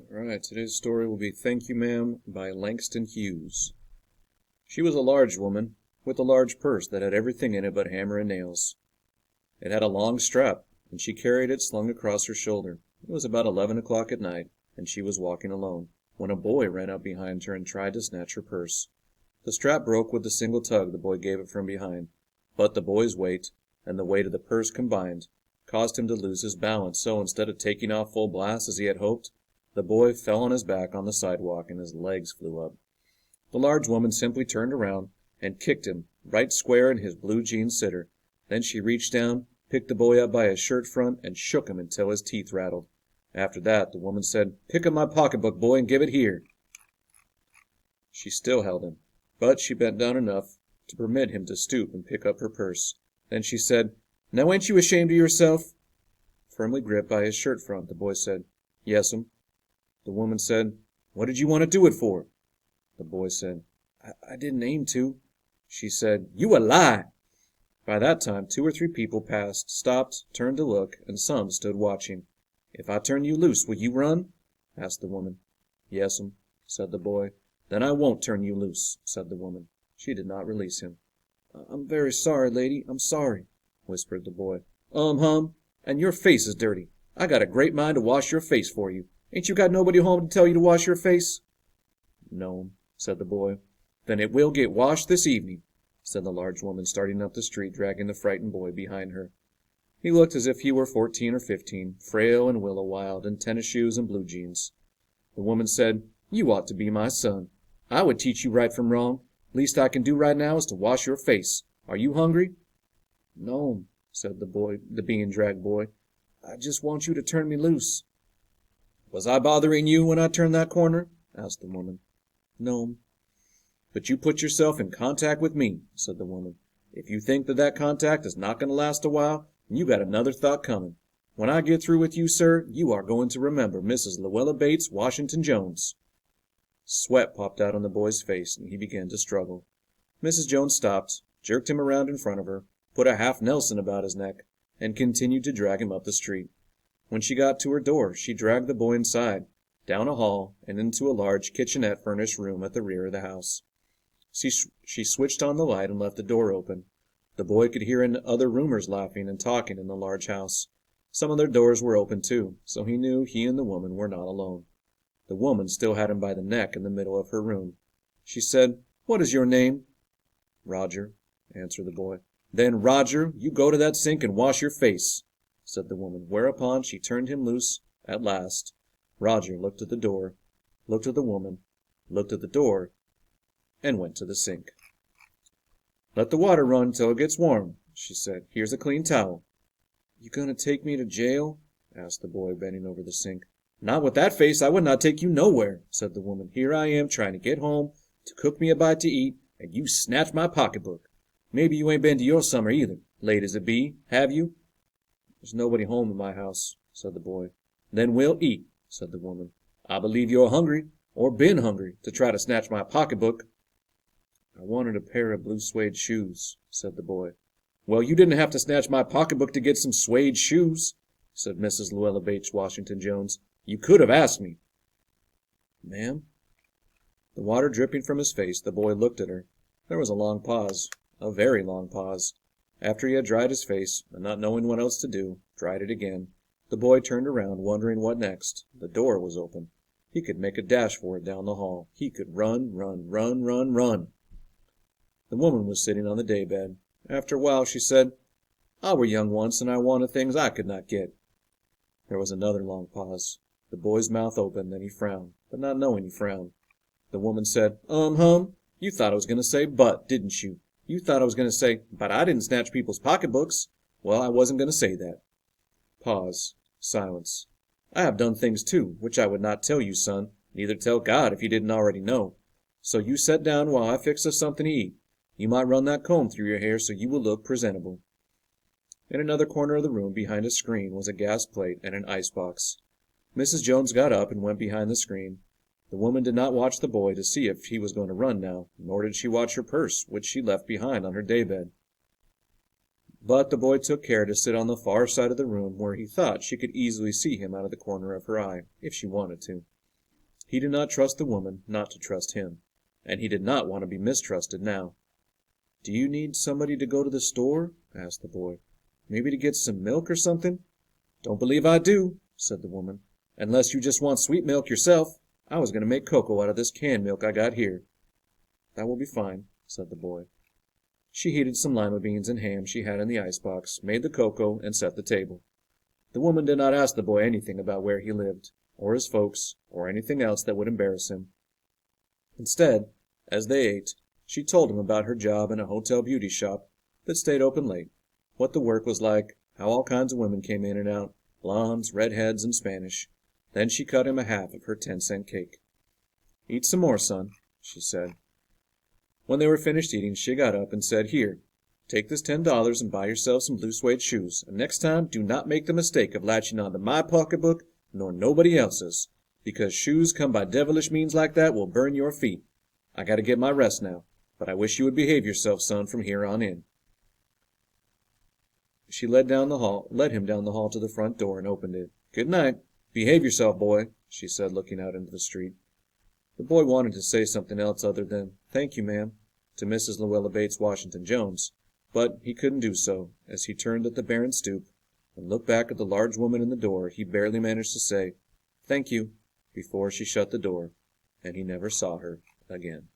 Alright, today's story will be Thank You, Ma'am by Langston Hughes. She was a large woman, with a large purse that had everything in it but hammer and nails. It had a long strap, and she carried it slung across her shoulder. It was about 11 o'clock at night, and she was walking alone, when a boy ran up behind her and tried to snatch her purse. The strap broke with the single tug the boy gave it from behind, but the boy's weight, and the weight of the purse combined, caused him to lose his balance, so instead of taking off full blast as he had hoped, the boy fell on his back on the sidewalk and his legs flew up. The large woman simply turned around and kicked him right square in his blue jean sitter. Then she reached down, picked the boy up by his shirt front, and shook him until his teeth rattled. After that, the woman said, "Pick up my pocketbook, boy, and give it here." She still held him, but she bent down enough to permit him to stoop and pick up her purse. Then she said, "Now ain't you ashamed of yourself?" Firmly gripped by his shirt front, the boy said, "Yes'm." The woman said, "What did you want to do it for?" The boy said, I didn't aim to." She said, "You a lie!" By that time 2 or 3 people passed, stopped, turned to look, and some stood watching. "If I turn you loose, will you run?" asked the woman. "Yes'm," said the boy. "Then I won't turn you loose," said the woman. She did not release him. "I'm very sorry, lady, I'm sorry," whispered the boy. Hum, and your face is dirty. I got a great mind to wash your face for you. Ain't you got nobody home to tell you to wash your face?" "No," said the boy. "Then it will get washed this evening," said the large woman, starting up the street, dragging the frightened boy behind her. He looked as if he were 14 or 15, frail and willow-wild, in tennis shoes and blue jeans. The woman said, "You ought to be my son. I would teach you right from wrong. Least I can do right now is to wash your face. Are you hungry?" "No," said the being dragged boy. "I just want you to turn me loose." "Was I bothering you when I turned that corner?" asked the woman. "No." "But you put yourself in contact with me," said the woman. "If you think that contact is not going to last a while, you got another thought coming. When I get through with you, sir, you are going to remember Mrs. Luella Bates Washington Jones." Sweat popped out on the boy's face, and he began to struggle. Mrs. Jones stopped, jerked him around in front of her, put a half Nelson about his neck, and continued to drag him up the street. When she got to her door, she dragged the boy inside, down a hall, and into a large kitchenette-furnished room at the rear of the house. She switched on the light and left the door open. The boy could hear other roomers laughing and talking in the large house. Some of their doors were open, too, so he knew he and the woman were not alone. The woman still had him by the neck in the middle of her room. She said, "What is your name?" "Roger," answered the boy. "Then, Roger, you go to that sink and wash your face," said the woman, whereupon she turned him loose at last. Roger looked at the door, looked at the woman, looked at the door, and went to the sink. "Let the water run till it gets warm," she said. "Here's a clean towel." "You gonna take me to jail?" asked the boy, bending over the sink. "Not with that face I would not take you nowhere," said the woman. "Here I am trying to get home to cook me a bite to eat, and you snatch my pocketbook. Maybe you ain't been to your summer either, late as it be, have you?" "There's nobody home in my house," said the boy. "Then we'll eat," said the woman. "I believe you're hungry, or been hungry, to try to snatch my pocketbook." "I wanted a pair of blue suede shoes," said the boy. "Well, you didn't have to snatch my pocketbook to get some suede shoes," said Mrs. Luella Bates Washington Jones. "You could have asked me." "Ma'am?" The water dripping from his face, the boy looked at her. There was a long pause, a very long pause. After he had dried his face, and not knowing what else to do, dried it again, the boy turned around, wondering what next. The door was open. He could make a dash for it down the hall. He could run, run, run, run, run. The woman was sitting on the daybed. After a while she said, "I were young once, and I wanted things I could not get." There was another long pause. The boy's mouth opened, then he frowned, but not knowing he frowned. The woman said, Hum, you thought I was going to say but, didn't you? You thought I was going to say, but I didn't snatch people's pocketbooks. Well, I wasn't going to say that." Pause. Silence. "I have done things, too, which I would not tell you, son, neither tell God if you didn't already know. So you set down while I fix us something to eat. You might run that comb through your hair so you will look presentable." In another corner of the room, behind a screen, was a gas plate and an ice box. Mrs. Jones got up and went behind the screen. The woman did not watch the boy to see if he was going to run now, nor did she watch her purse, which she left behind on her daybed. But the boy took care to sit on the far side of the room, where he thought she could easily see him out of the corner of her eye, if she wanted to. He did not trust the woman not to trust him, and he did not want to be mistrusted now. "Do you need somebody to go to the store?" asked the boy. "Maybe to get some milk or something?" "Don't believe I do," said the woman, "unless you just want sweet milk yourself. I was going to make cocoa out of this canned milk I got here." "That will be fine," said the boy. She heated some lima beans and ham she had in the icebox, made the cocoa, and set the table. The woman did not ask the boy anything about where he lived, or his folks, or anything else that would embarrass him. Instead, as they ate, she told him about her job in a hotel beauty shop that stayed open late, what the work was like, how all kinds of women came in and out, blondes, redheads, and Spanish. Then she cut him a half of her 10-cent cake. "Eat some more, son," she said. When they were finished eating, she got up and said, "Here, take this $10 and buy yourself some blue suede shoes, and next time do not make the mistake of latching onto my pocketbook nor nobody else's, because shoes come by devilish means like that will burn your feet. I got to get my rest now, but I wish you would behave yourself, son, from here on in." She led him down the hall to the front door and opened it. "Good night. Behave yourself, boy," she said, looking out into the street. The boy wanted to say something else other than "Thank you, ma'am," to Mrs. Luella Bates Washington Jones, but he couldn't do so. As he turned at the barren stoop and looked back at the large woman in the door, he barely managed to say, "Thank you," before she shut the door, and he never saw her again.